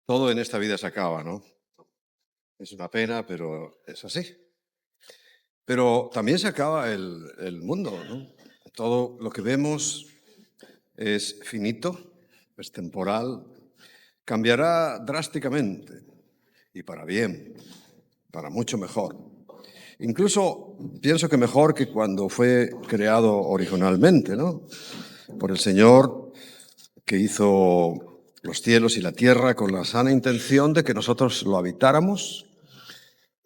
Todo en esta vida se acaba, ¿no? Es una pena, pero es así. Pero también se acaba el mundo, ¿no? Todo lo que vemos es finito, es temporal, cambiará drásticamente y para bien, para mucho mejor. Incluso pienso que mejor que cuando fue creado originalmente, ¿no? Por el Señor que hizo los cielos y la tierra con la sana intención de que nosotros lo habitáramos,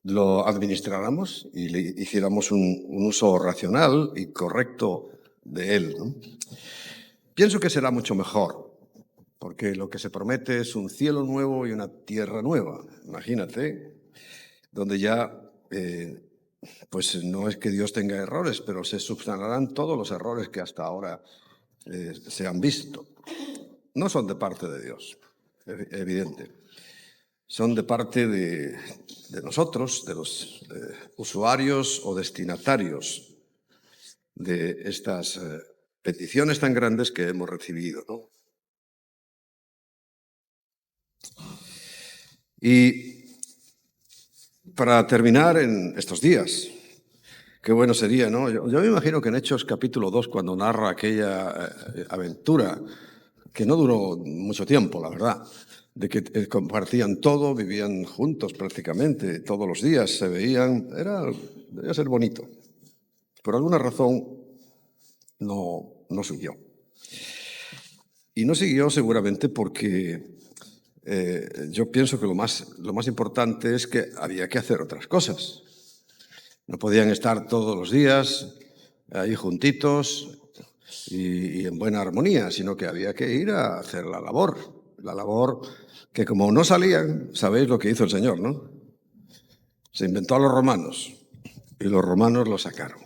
lo administráramos y le hiciéramos un uso racional y correcto de él, ¿no? Pienso que será mucho mejor, porque lo que se promete es un cielo nuevo y una tierra nueva. Imagínate, donde ya, pues no es que Dios tenga errores, pero se subsanarán todos los errores que hasta ahora se han visto. No son de parte de Dios, evidente. Son de parte de nosotros, de los usuarios o destinatarios de estas peticiones tan grandes que hemos recibido, ¿no? Y para terminar en estos días, qué bueno sería, ¿no? Yo me imagino que en Hechos capítulo 2, cuando narra aquella aventura, que no duró mucho tiempo, la verdad, de que compartían todo, vivían juntos prácticamente, todos los días se veían, debía ser bonito. Por alguna razón no siguió. Y no siguió seguramente porque yo pienso que lo más importante es que había que hacer otras cosas. No podían estar todos los días ahí juntitos y en buena armonía, sino que había que ir a hacer la labor que como no salían, sabéis lo que hizo el Señor, ¿no? Se inventó a los romanos y los romanos lo sacaron.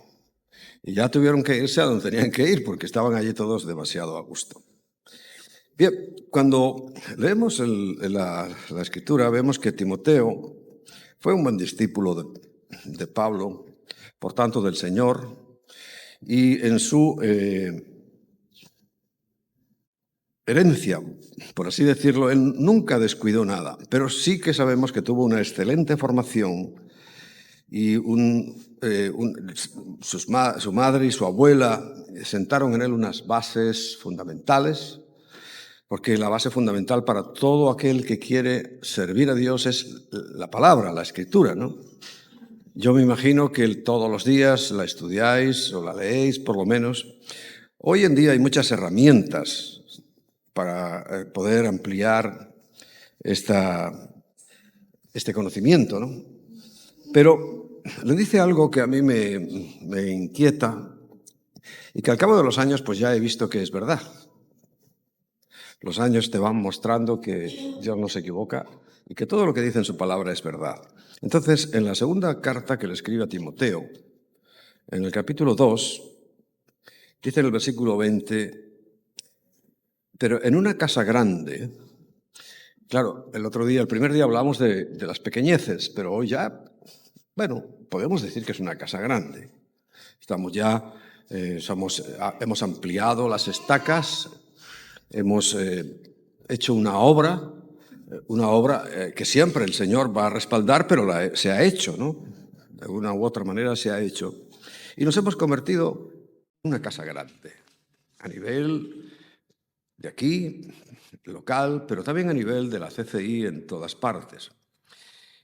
Y ya tuvieron que irse a donde tenían que ir porque estaban allí todos demasiado a gusto. Bien, cuando leemos la Escritura vemos que Timoteo fue un buen discípulo de Pablo, por tanto del Señor, y en su herencia, por así decirlo, él nunca descuidó nada, pero sí que sabemos que tuvo una excelente formación y su madre y su abuela sentaron en él unas bases fundamentales, porque la base fundamental para todo aquel que quiere servir a Dios es la palabra, la Escritura, ¿no? Yo me imagino que todos los días la estudiáis o la leéis, por lo menos. Hoy en día hay muchas herramientas para poder ampliar este conocimiento, ¿no? Pero le dice algo que a mí me inquieta y que al cabo de los años pues ya he visto que es verdad. Los años te van mostrando que Dios no se equivoca y que todo lo que dice en su palabra es verdad. Entonces, en la segunda carta que le escribe a Timoteo, en el capítulo 2, dice en el versículo 20, pero en una casa grande, claro, el primer día hablamos de las pequeñeces, pero hoy ya, bueno, podemos decir que es una casa grande. Estamos ya, hemos ampliado las estacas, hemos hecho una obra que siempre el Señor va a respaldar, pero se ha hecho, ¿no? De una u otra manera se ha hecho. Y nos hemos convertido en una casa grande, a nivel de aquí, local, pero también a nivel de la CCI en todas partes.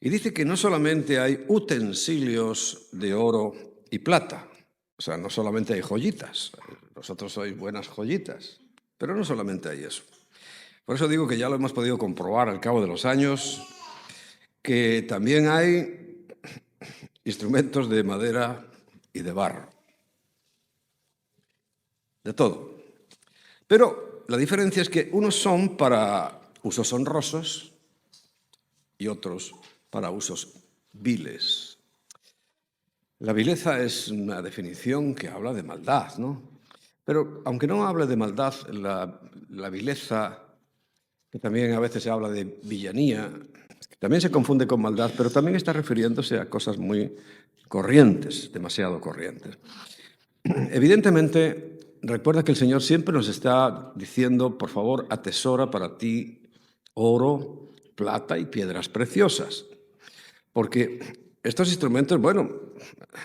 Y dice que no solamente hay utensilios de oro y plata, o sea, no solamente hay joyitas, vosotros sois buenas joyitas, pero no solamente hay eso. Por eso digo que ya lo hemos podido comprobar al cabo de los años, que también hay instrumentos de madera y de barro, de todo. Pero la diferencia es que unos son para usos honrosos y otros para usos viles. La vileza es una definición que habla de maldad, ¿no? Pero aunque no hable de maldad, la vileza, que también a veces se habla de villanía, también se confunde con maldad, pero también está refiriéndose a cosas muy corrientes, demasiado corrientes. Evidentemente, recuerda que el Señor siempre nos está diciendo, por favor, atesora para ti oro plata y piedras preciosas. Porque estos instrumentos, bueno,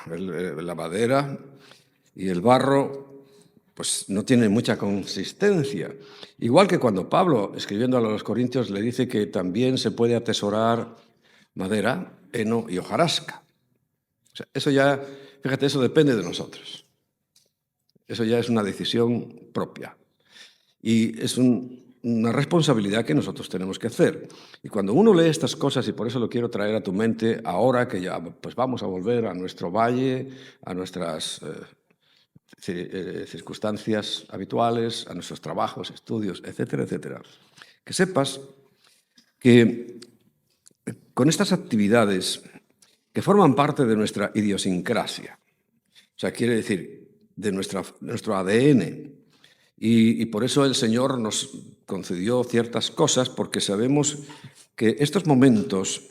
la madera y el barro, pues no tienen mucha consistencia. Igual que cuando Pablo, escribiendo a los Corintios, le dice que también se puede atesorar madera, heno y hojarasca. O sea, eso ya, fíjate, eso depende de nosotros. Eso ya es una decisión propia. Y es una responsabilidad que nosotros tenemos que hacer. Y cuando uno lee estas cosas, y por eso lo quiero traer a tu mente ahora que ya pues vamos a volver a nuestro valle, a nuestras circunstancias habituales, a nuestros trabajos, estudios, etcétera, etcétera. Que sepas que con estas actividades que forman parte de nuestra idiosincrasia, o sea, quiere decir, de nuestro ADN, y por eso el Señor nos concedió ciertas cosas, porque sabemos que estos momentos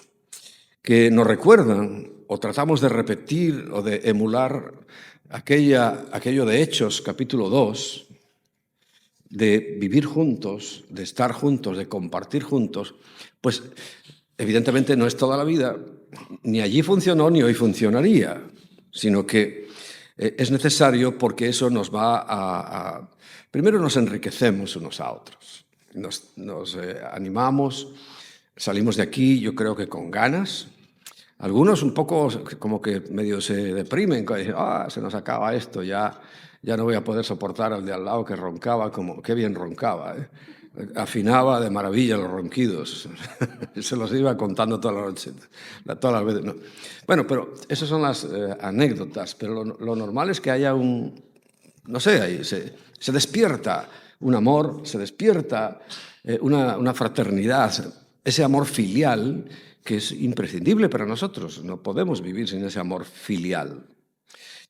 que nos recuerdan o tratamos de repetir o de emular aquello de Hechos, capítulo 2, de vivir juntos, de estar juntos, de compartir juntos, pues evidentemente no es toda la vida, ni allí funcionó ni hoy funcionaría, sino que es necesario porque eso nos va a primero nos enriquecemos unos a otros, nos animamos, salimos de aquí yo creo que con ganas. Algunos un poco como que medio se deprimen, dicen, se nos acaba esto, ya no voy a poder soportar al de al lado que roncaba, como qué bien roncaba, ¿eh? Afinaba de maravilla los ronquidos, se los iba contando toda la noche, todas las veces. No. Bueno, pero esas son las anécdotas, pero lo normal es que haya no sé, ahí se despierta un amor, se despierta una fraternidad, ese amor filial que es imprescindible para nosotros. No podemos vivir sin ese amor filial.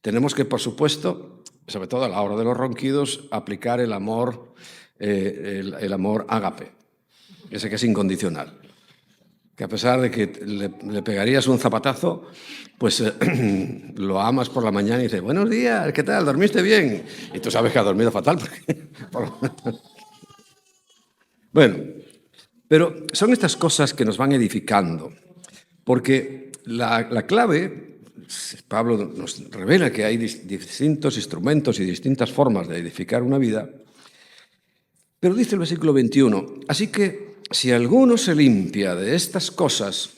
Tenemos que, por supuesto, sobre todo a la hora de los ronquidos, aplicar el amor ágape, ese que es incondicional. Que a pesar de que le pegarías un zapatazo, pues lo amas por la mañana y dices, buenos días, ¿qué tal? ¿Dormiste bien? Y tú sabes que ha dormido fatal. Bueno, pero son estas cosas que nos van edificando, porque la clave, Pablo nos revela que hay distintos instrumentos y distintas formas de edificar una vida, pero dice el versículo 21, así que si alguno se limpia de estas cosas,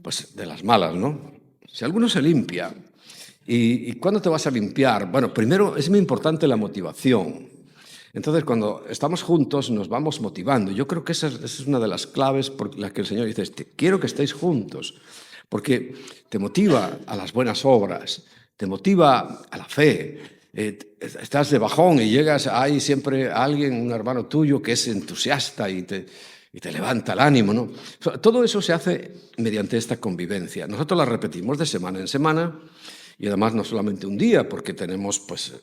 pues de las malas, ¿no? Si alguno se limpia, ¿y cuándo te vas a limpiar? Bueno, primero es muy importante la motivación. Entonces, cuando estamos juntos, nos vamos motivando. Yo creo que esa es una de las claves por las que el Señor dice, quiero que estéis juntos, porque te motiva a las buenas obras, te motiva a la fe. Estás de bajón y llegas, hay siempre alguien, un hermano tuyo que es entusiasta y te levanta el ánimo, ¿no? Todo eso se hace mediante esta convivencia. Nosotros la repetimos de semana en semana y además no solamente un día, porque tenemos, pues,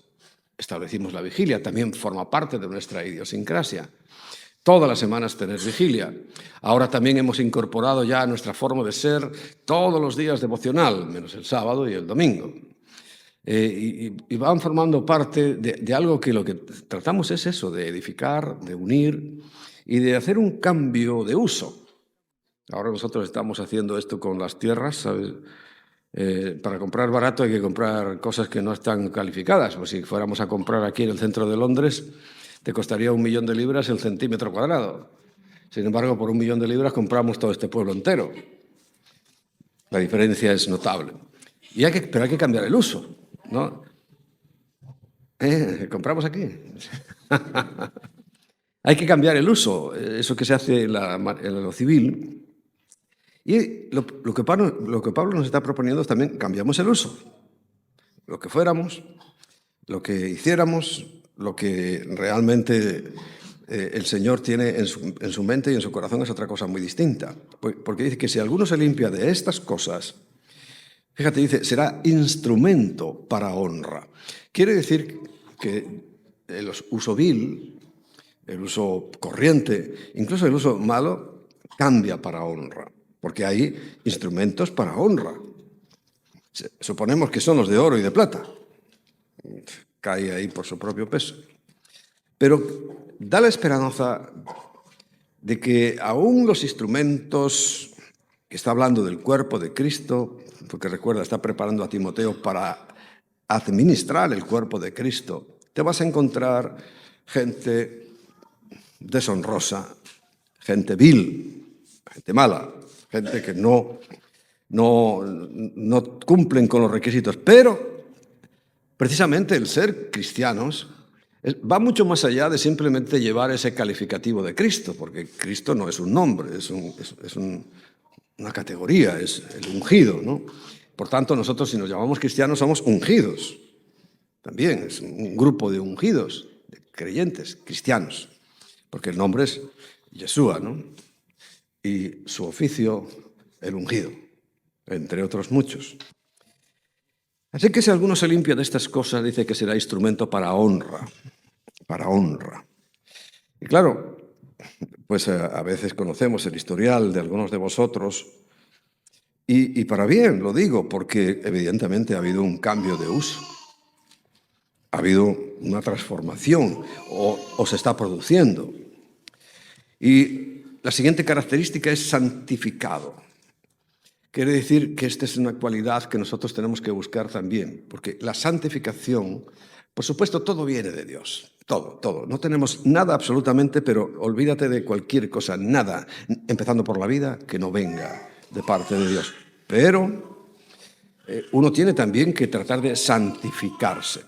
establecimos la vigilia, también forma parte de nuestra idiosincrasia. Todas las semanas tener vigilia. Ahora también hemos incorporado ya a nuestra forma de ser todos los días devocional, menos el sábado y el domingo. Y van formando parte de algo que lo que tratamos es eso, de edificar, de unir y de hacer un cambio de uso. Ahora nosotros estamos haciendo esto con las tierras, ¿sabes? Para comprar barato hay que comprar cosas que no están calificadas. Pues si fuéramos a comprar aquí en el centro de Londres, te costaría 1 millón de libras el centímetro cuadrado. Sin embargo, por 1 millón de libras compramos todo este pueblo entero. La diferencia es notable. Pero hay que cambiar el uso, ¿no? ¿Compramos aquí? Hay que cambiar el uso, eso que se hace en lo civil. Y lo que Pablo nos está proponiendo es también cambiamos el uso. Lo que fuéramos, lo que hiciéramos, lo que realmente el Señor tiene en su mente y en su corazón es otra cosa muy distinta. Porque dice que si alguno se limpia de estas cosas, fíjate, dice, será instrumento para honra. Quiere decir que el uso vil, el uso corriente, incluso el uso malo, cambia para honra. Porque hay instrumentos para honra. Suponemos que son los de oro y de plata. Cae ahí por su propio peso. Pero da la esperanza de que aún los instrumentos, que está hablando del cuerpo de Cristo, porque recuerda, está preparando a Timoteo para administrar el cuerpo de Cristo, te vas a encontrar gente deshonrosa, gente vil, gente mala, gente que no cumplen con los requisitos. Pero precisamente el ser cristianos va mucho más allá de simplemente llevar ese calificativo de Cristo, porque Cristo no es un nombre, es una categoría, es el ungido, ¿no? Por tanto, nosotros, si nos llamamos cristianos, somos ungidos. También es un grupo de ungidos, de creyentes, cristianos, porque el nombre es Yeshua, ¿no? Y su oficio, el ungido, entre otros muchos. Así que si alguno se limpia de estas cosas, dice que será instrumento para honra, para honra. Y claro, pues a veces conocemos el historial de algunos de vosotros, y para bien, lo digo, porque evidentemente ha habido un cambio de uso. Ha habido una transformación o se está produciendo. Y la siguiente característica es santificado. Quiere decir que esta es una cualidad que nosotros tenemos que buscar también, porque la santificación, por supuesto, todo viene de Dios. Todo. No tenemos nada absolutamente, pero olvídate de cualquier cosa, nada, empezando por la vida, que no venga de parte de Dios. Pero uno tiene también que tratar de santificarse,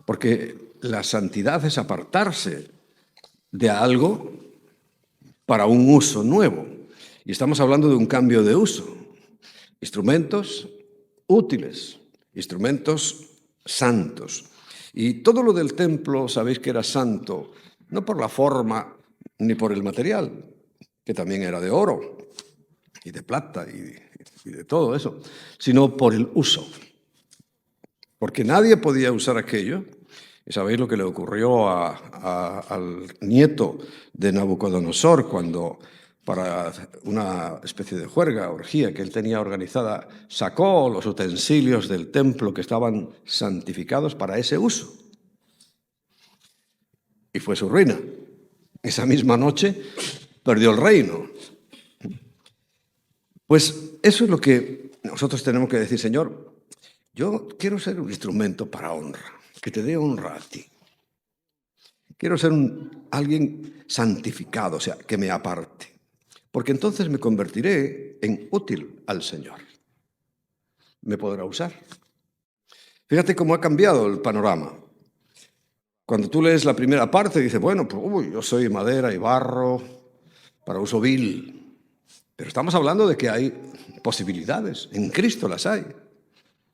porque la santidad es apartarse de algo para un uso nuevo. Y estamos hablando de un cambio de uso. Instrumentos útiles, instrumentos santos. Y todo lo del templo, sabéis que era santo, no por la forma ni por el material, que también era de oro y de plata y de todo eso, sino por el uso. Porque nadie podía usar aquello. Y sabéis lo que le ocurrió al nieto de Nabucodonosor cuando, para una especie de juerga, orgía que él tenía organizada, sacó los utensilios del templo que estaban santificados para ese uso. Y fue su ruina. Esa misma noche perdió el reino. Pues eso es lo que nosotros tenemos que decir: Señor, yo quiero ser un instrumento para honra, que te dé honra a ti. Quiero ser alguien santificado, o sea, que me aparte, porque entonces me convertiré en útil al Señor. Me podrá usar. Fíjate cómo ha cambiado el panorama. Cuando tú lees la primera parte, dices, bueno, pues yo soy madera y barro para uso vil. Pero estamos hablando de que hay posibilidades, en Cristo las hay.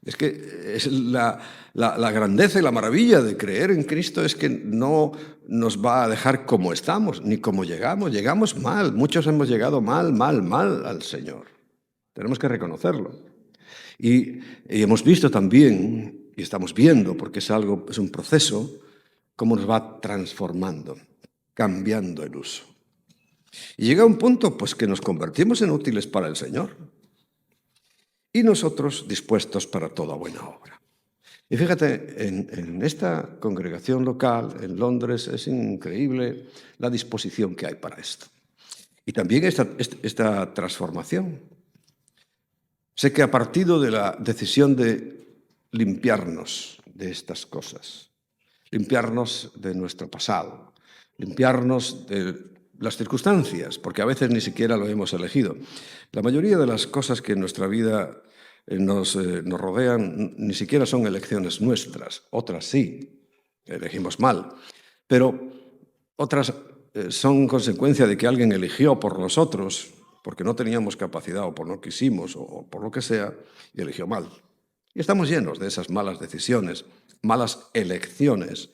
Es que es la grandeza y la maravilla de creer en Cristo, es que no nos va a dejar como estamos, ni como llegamos. Llegamos mal, muchos hemos llegado mal al Señor. Tenemos que reconocerlo. Y hemos visto también, y estamos viendo, porque es un proceso, cómo nos va transformando, cambiando el uso. Y llega un punto pues que nos convertimos en útiles para el Señor. Y nosotros dispuestos para toda buena obra. Y fíjate, en esta congregación local, en Londres, es increíble la disposición que hay para esto. Y también esta transformación. Sé que a partir de la decisión de limpiarnos de estas cosas, limpiarnos de nuestro pasado, limpiarnos de las circunstancias, porque a veces ni siquiera lo hemos elegido. La mayoría de las cosas que en nuestra vida nos rodean ni siquiera son elecciones nuestras, otras sí, elegimos mal, pero otras son consecuencia de que alguien eligió por nosotros, porque no teníamos capacidad o por no quisimos o por lo que sea, y eligió mal. Y estamos llenos de esas malas decisiones, malas elecciones.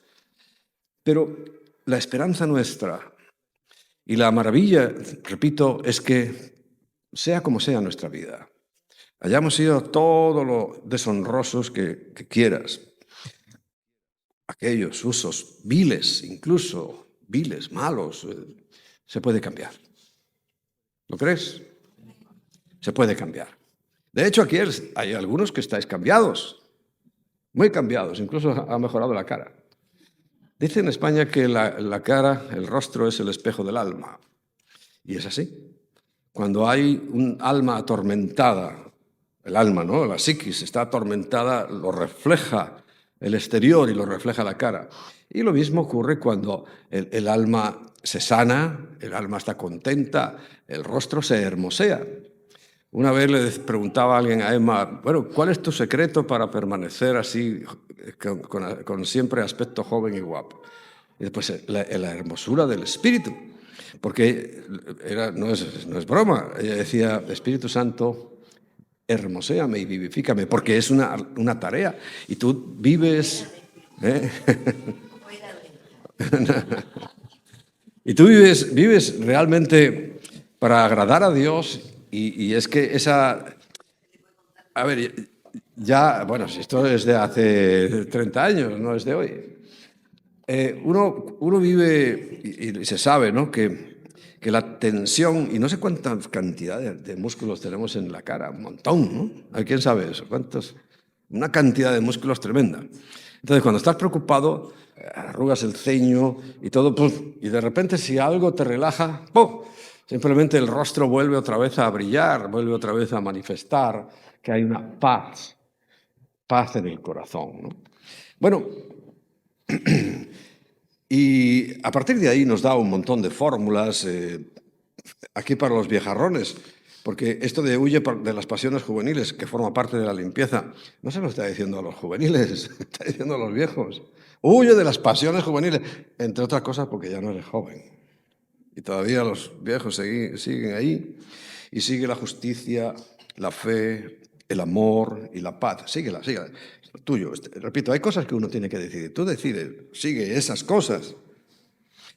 Pero la esperanza nuestra y la maravilla, repito, es que sea como sea nuestra vida, hayamos sido todo lo deshonrosos que quieras, aquellos usos viles, incluso viles, malos, se puede cambiar. ¿Lo crees? Se puede cambiar. De hecho, aquí hay algunos que estáis cambiados, muy cambiados, incluso ha mejorado la cara. Dice en España que la cara, el rostro, es el espejo del alma. Y es así. Cuando hay un alma atormentada, el alma, ¿no? La psiquis está atormentada, lo refleja el exterior y lo refleja la cara. Y lo mismo ocurre cuando el alma se sana, el alma está contenta, el rostro se hermosea. Una vez le preguntaba a alguien a Emma, bueno, ¿cuál es tu secreto para permanecer así, con siempre aspecto joven y guapo? Y después la hermosura del espíritu, porque no es broma. Ella decía, Espíritu Santo, hermoséame y vivifícame, porque es una tarea. Y tú vives... ¿eh? Y tú vives realmente para agradar a Dios y es que esa... A ver, ya, bueno, si esto es de hace 30 años, no es de hoy. Uno vive y se sabe, ¿no?, que la tensión, y no sé cuánta cantidad de músculos tenemos en la cara, un montón, ¿no? ¿Hay quién sabe eso? ¿Cuántos? Una cantidad de músculos tremenda. Entonces, cuando estás preocupado, arrugas el ceño y todo, ¡pum! Y de repente si algo te relaja, ¡pum!, simplemente el rostro vuelve otra vez a brillar, vuelve otra vez a manifestar que hay una paz en el corazón, ¿no? Bueno, y a partir de ahí nos da un montón de fórmulas, aquí para los viejarrones, porque esto de huye de las pasiones juveniles, que forma parte de la limpieza, no se lo está diciendo a los juveniles, está diciendo a los viejos. Huye de las pasiones juveniles, entre otras cosas porque ya no eres joven. Y todavía los viejos siguen ahí, y sigue la justicia, la fe, el amor y la paz. Síguela. Tuyo. Repito, hay cosas que uno tiene que decidir. Tú decides, sigue esas cosas.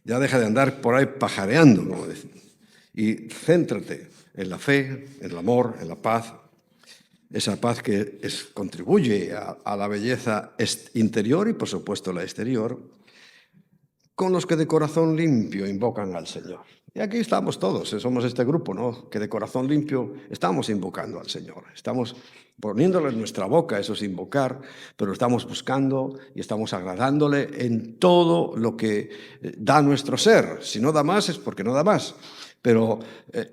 Ya deja de andar por ahí pajareando, como decir. Y céntrate en la fe, en el amor, en la paz. Esa paz que contribuye a la belleza interior y, por supuesto, la exterior, con los que de corazón limpio invocan al Señor. Y aquí estamos todos, somos este grupo, ¿no?, que de corazón limpio estamos invocando al Señor. Estamos poniéndole en nuestra boca, eso es invocar, pero estamos buscando y estamos agradándole en todo lo que da nuestro ser. Si no da más es porque no da más. Pero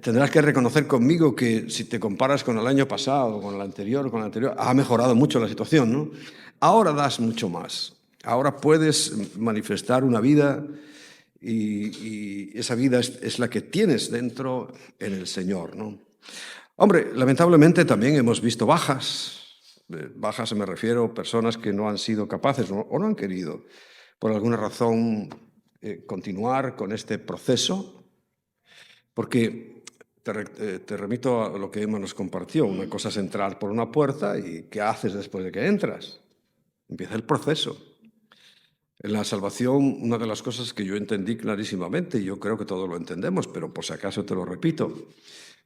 tendrás que reconocer conmigo que si te comparas con el año pasado, con el anterior, ha mejorado mucho la situación, ¿no? Ahora das mucho más. Ahora puedes manifestar una vida y esa vida es la que tienes dentro en el Señor, ¿no? Hombre, lamentablemente también hemos visto bajas. Bajas me refiero a personas que no han sido capaces o no han querido, por alguna razón, continuar con este proceso, porque te remito a lo que Emma nos compartió. Una cosa es entrar por una puerta y ¿qué haces después de que entras? Empieza el proceso. En la salvación, una de las cosas que yo entendí clarísimamente, y yo creo que todos lo entendemos, pero por si acaso te lo repito,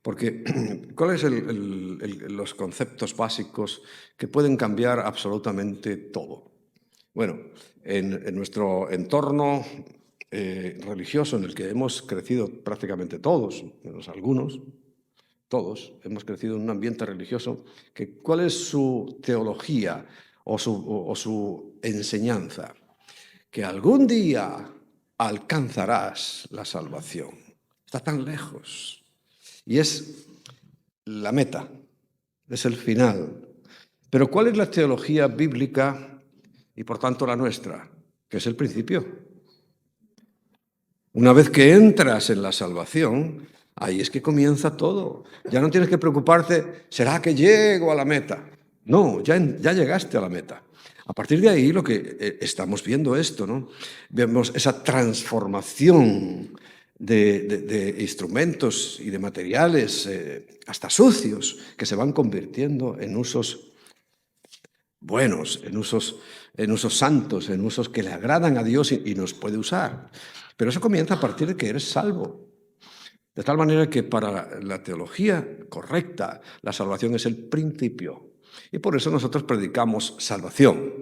porque ¿cuáles son los conceptos básicos que pueden cambiar absolutamente todo? Bueno, en nuestro entorno religioso en el que hemos crecido prácticamente todos, menos algunos, todos hemos crecido en un ambiente religioso, ¿cuál es su teología o su enseñanza? Que algún día alcanzarás la salvación. Está tan lejos. Y es la meta, es el final. Pero ¿cuál es la teología bíblica y por tanto la nuestra? Que es el principio. Una vez que entras en la salvación, ahí es que comienza todo. Ya no tienes que preocuparte, ¿será que llego a la meta? No, ya llegaste a la meta. A partir de ahí lo que estamos viendo esto, ¿no? Vemos esa transformación de instrumentos y de materiales, hasta sucios, que se van convirtiendo en usos buenos, en usos santos, en usos que le agradan a Dios y nos puede usar. Pero eso comienza a partir de que eres salvo. De tal manera que para la teología correcta, la salvación es el principio. Y por eso nosotros predicamos salvación.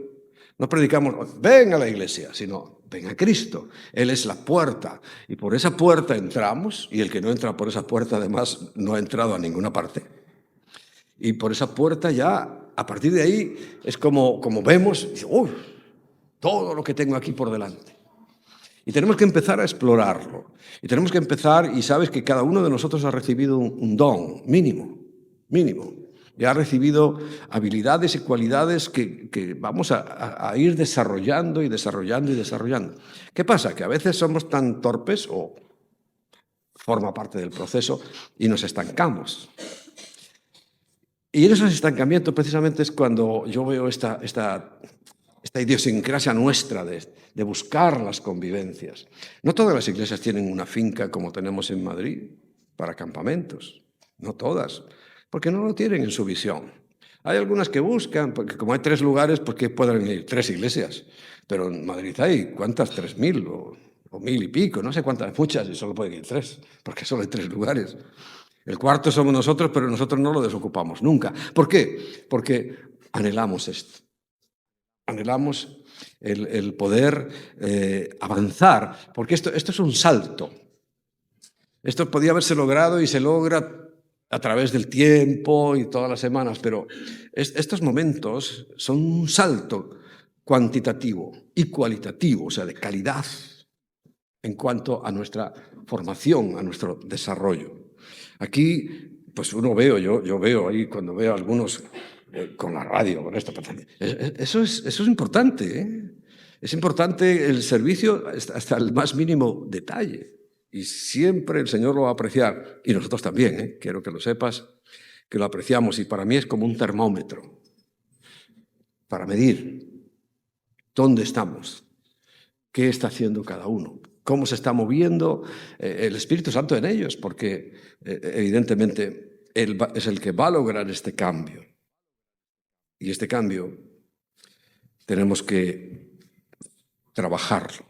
No predicamos, ven a la iglesia, sino ven a Cristo. Él es la puerta. Y por esa puerta entramos, y el que no entra por esa puerta además no ha entrado a ninguna parte. Y por esa puerta ya, a partir de ahí, es como vemos, todo lo que tengo aquí por delante. Y tenemos que empezar a explorarlo. Y tenemos que empezar, y sabes que cada uno de nosotros ha recibido un don mínimo, y ha recibido habilidades y cualidades que vamos a ir desarrollando y desarrollando y desarrollando. ¿Qué pasa? Que a veces somos tan torpes, o forma parte del proceso, y nos estancamos. Y en esos estancamientos precisamente es cuando yo veo esta idiosincrasia nuestra de buscar las convivencias. No todas las iglesias tienen una finca como tenemos en Madrid para campamentos, no todas, porque no lo tienen en su visión. Hay algunas que buscan, porque como hay 3 lugares, pues que pueden ir 3 iglesias. Pero en Madrid hay, ¿cuántas? 3.000 o 1.000 y pico, no sé cuántas, muchas, y solo pueden ir 3, porque solo hay 3 lugares. El cuarto somos nosotros, pero nosotros no lo desocupamos nunca. ¿Por qué? Porque anhelamos esto. Anhelamos el poder avanzar, porque esto es un salto. Esto podía haberse logrado y se logra a través del tiempo y todas las semanas, pero estos momentos son un salto cuantitativo y cualitativo, o sea, de calidad en cuanto a nuestra formación, a nuestro desarrollo. Aquí, pues yo veo ahí cuando veo a algunos con la radio, con esto. Eso es importante, ¿eh? Es importante el servicio hasta el más mínimo detalle. Y siempre el Señor lo va a apreciar. Y nosotros también, ¿eh? Quiero que lo sepas, que lo apreciamos. Y para mí es como un termómetro para medir dónde estamos, qué está haciendo cada uno, cómo se está moviendo el Espíritu Santo en ellos, porque evidentemente Él es el que va a lograr este cambio. Y este cambio tenemos que trabajarlo.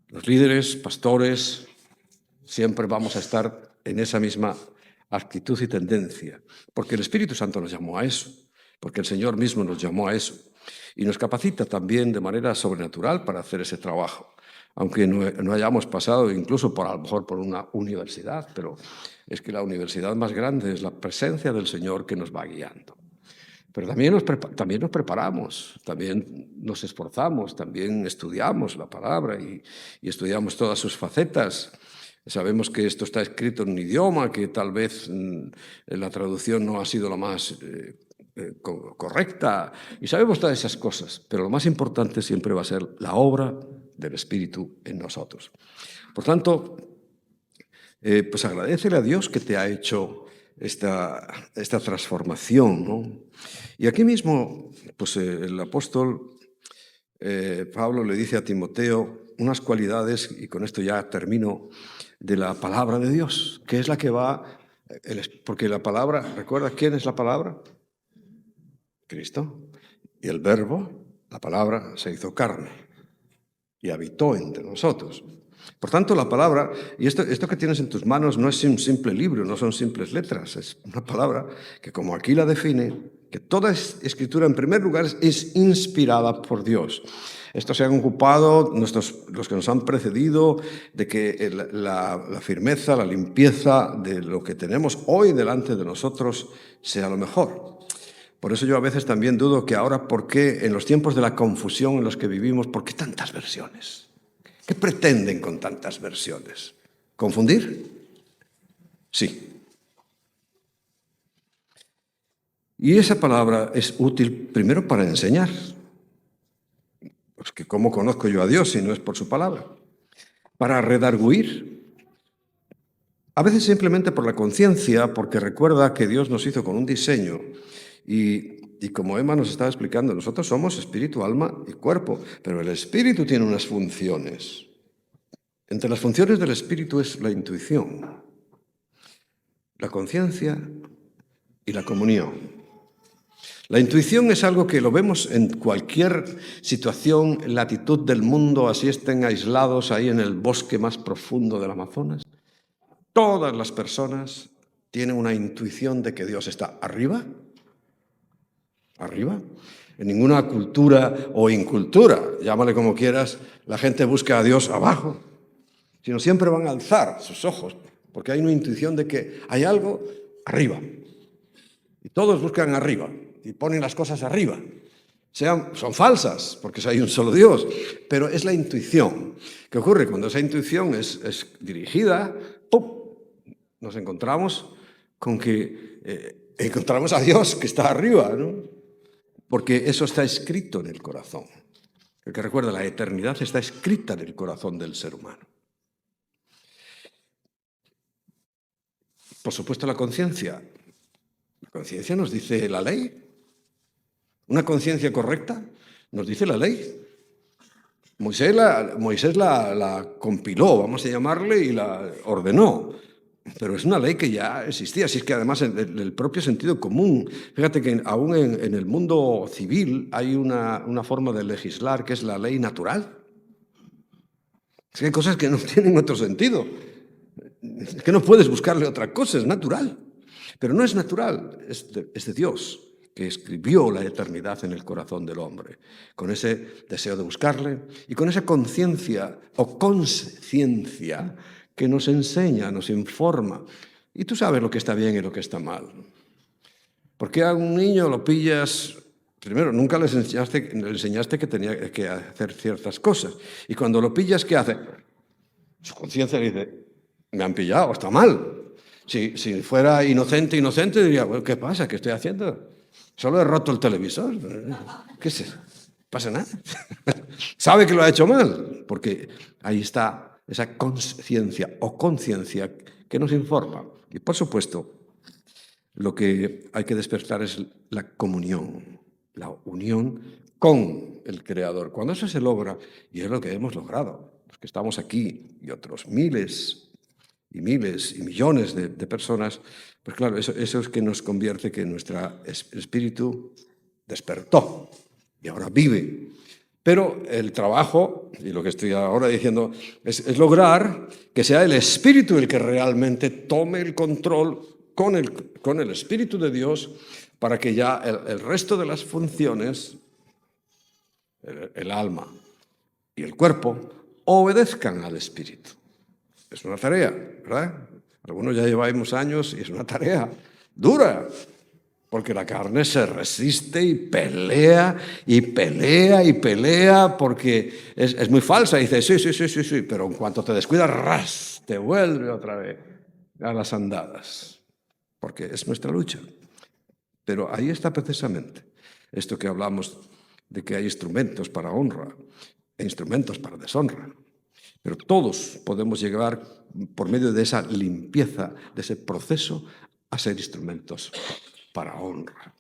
Los líderes, pastores, siempre vamos a estar en esa misma actitud y tendencia, porque el Espíritu Santo nos llamó a eso, porque el Señor mismo nos llamó a eso, y nos capacita también de manera sobrenatural para hacer ese trabajo, aunque no hayamos pasado incluso a lo mejor por una universidad, pero es que la universidad más grande es la presencia del Señor que nos va guiando. Pero también nos preparamos, también nos esforzamos, también estudiamos la palabra y estudiamos todas sus facetas. Sabemos que esto está escrito en un idioma que tal vez la traducción no ha sido la más correcta, y sabemos todas esas cosas, pero lo más importante siempre va a ser la obra del Espíritu en nosotros. Por tanto, pues agradécele a Dios que te ha hecho esta transformación, ¿no? Y aquí mismo, pues el apóstol Pablo le dice a Timoteo unas cualidades, y con esto ya termino, de la palabra de Dios, que es la que va, porque la palabra, ¿recuerda quién es la palabra? Cristo. Y el verbo, la palabra, se hizo carne y habitó entre nosotros. Por tanto, la palabra, y esto que tienes en tus manos no es un simple libro, no son simples letras, es una palabra que, como aquí la define, que toda escritura, en primer lugar, es inspirada por Dios. Esto se han ocupado los que nos han precedido, de que la firmeza, la limpieza de lo que tenemos hoy delante de nosotros sea lo mejor. Por eso yo a veces también dudo que ahora, ¿por qué en los tiempos de la confusión en los que vivimos, por qué tantas versiones? ¿Qué pretenden con tantas versiones? ¿Confundir? Sí. Y esa palabra es útil primero para enseñar. Pues que ¿cómo conozco yo a Dios si no es por su palabra? Para redarguir. A veces simplemente por la conciencia, porque recuerda que Dios nos hizo con un diseño y como Emma nos estaba explicando, nosotros somos espíritu, alma y cuerpo, pero el espíritu tiene unas funciones. Entre las funciones del espíritu es la intuición, la conciencia y la comunión. La intuición es algo que lo vemos en cualquier situación, latitud del mundo, así estén aislados ahí en el bosque más profundo del Amazonas. Todas las personas tienen una intuición de que Dios está arriba. En ninguna cultura o incultura, llámale como quieras, la gente busca a Dios abajo, sino siempre van a alzar sus ojos, porque hay una intuición de que hay algo arriba. Y todos buscan arriba y ponen las cosas arriba. son falsas, porque hay un solo Dios, pero es la intuición. ¿Qué ocurre? Cuando esa intuición es dirigida, ¡pum!, nos encontramos con que encontramos a Dios que está arriba, ¿no? Porque eso está escrito en el corazón. El que recuerda, la eternidad está escrita en el corazón del ser humano. Por supuesto, la conciencia. La conciencia nos dice la ley. Una conciencia correcta nos dice la ley. Moisés la compiló, vamos a llamarle, y la ordenó. Pero es una ley que ya existía. Así es que además en el propio sentido común, fíjate que aún en el mundo civil hay una forma de legislar que es la ley natural. Es que hay cosas que no tienen otro sentido. Es que no puedes buscarle otra cosa, es natural. Pero no es natural, es de Dios, que escribió la eternidad en el corazón del hombre, con ese deseo de buscarle y con esa conciencia o consciencia que nos enseña, nos informa. Y tú sabes lo que está bien y lo que está mal. ¿Por qué a un niño lo pillas? Primero, nunca le enseñaste que tenía que hacer ciertas cosas. Y cuando lo pillas, ¿qué hace? Su conciencia le dice, me han pillado, está mal. Si fuera inocente, diría, bueno, ¿qué pasa? ¿Qué estoy haciendo? Solo he roto el televisor. ¿Qué es eso? No pasa nada. Sabe que lo ha hecho mal, porque ahí está esa conciencia o conciencia que nos informa. Y por supuesto, lo que hay que despertar es la comunión, la unión con el Creador. Cuando eso se logra, y es lo que hemos logrado, los que estamos aquí y otros miles y millones de personas, pues claro, eso es que nos convierte que nuestro espíritu despertó y ahora vive. Pero el trabajo, y lo que estoy ahora diciendo, es lograr que sea el Espíritu el que realmente tome el control con el Espíritu de Dios para que ya el resto de las funciones, el alma y el cuerpo, obedezcan al Espíritu. Es una tarea, ¿verdad? Algunos ya llevamos años y es una tarea dura, porque la carne se resiste y pelea y pelea y pelea, porque es muy falsa. Y dice, sí, pero en cuanto te descuidas, ¡ras!, te vuelve otra vez a las andadas, porque es nuestra lucha. Pero ahí está precisamente esto que hablamos de que hay instrumentos para honra e instrumentos para deshonra. Pero todos podemos llegar, por medio de esa limpieza, de ese proceso, a ser instrumentos para honra.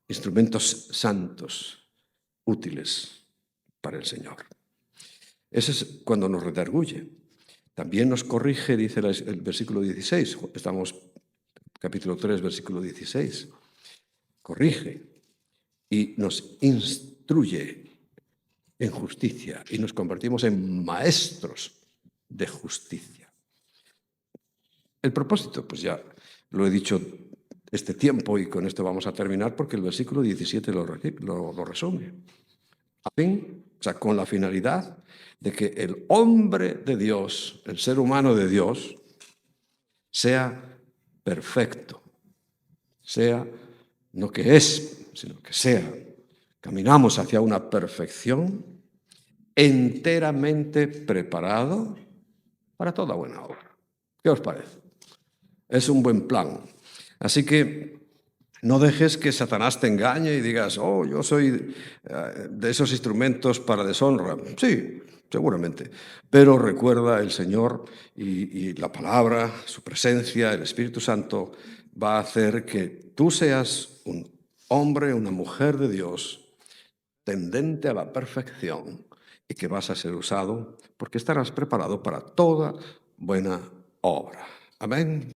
Instrumentos santos, útiles para el Señor. Ese es cuando nos redarguye. También nos corrige, dice el versículo 16. Estamos capítulo 3, versículo 16. Corrige y nos instruye en justicia y nos convertimos en maestros de justicia. El propósito, pues ya lo he dicho este tiempo y con esto vamos a terminar porque el versículo 17 lo resume. A fin, o sea, con la finalidad de que el hombre de Dios, el ser humano de Dios, sea perfecto, sea no que es, sino que sea. Caminamos hacia una perfección enteramente preparado para toda buena obra. ¿Qué os parece? Es un buen plan. Así que no dejes que Satanás te engañe y digas, oh, yo soy de esos instrumentos para deshonra. Sí, seguramente. Pero recuerda, el Señor y la palabra, su presencia, el Espíritu Santo, va a hacer que tú seas un hombre, una mujer de Dios, tendente a la perfección y que vas a ser usado porque estarás preparado para toda buena obra. Amén.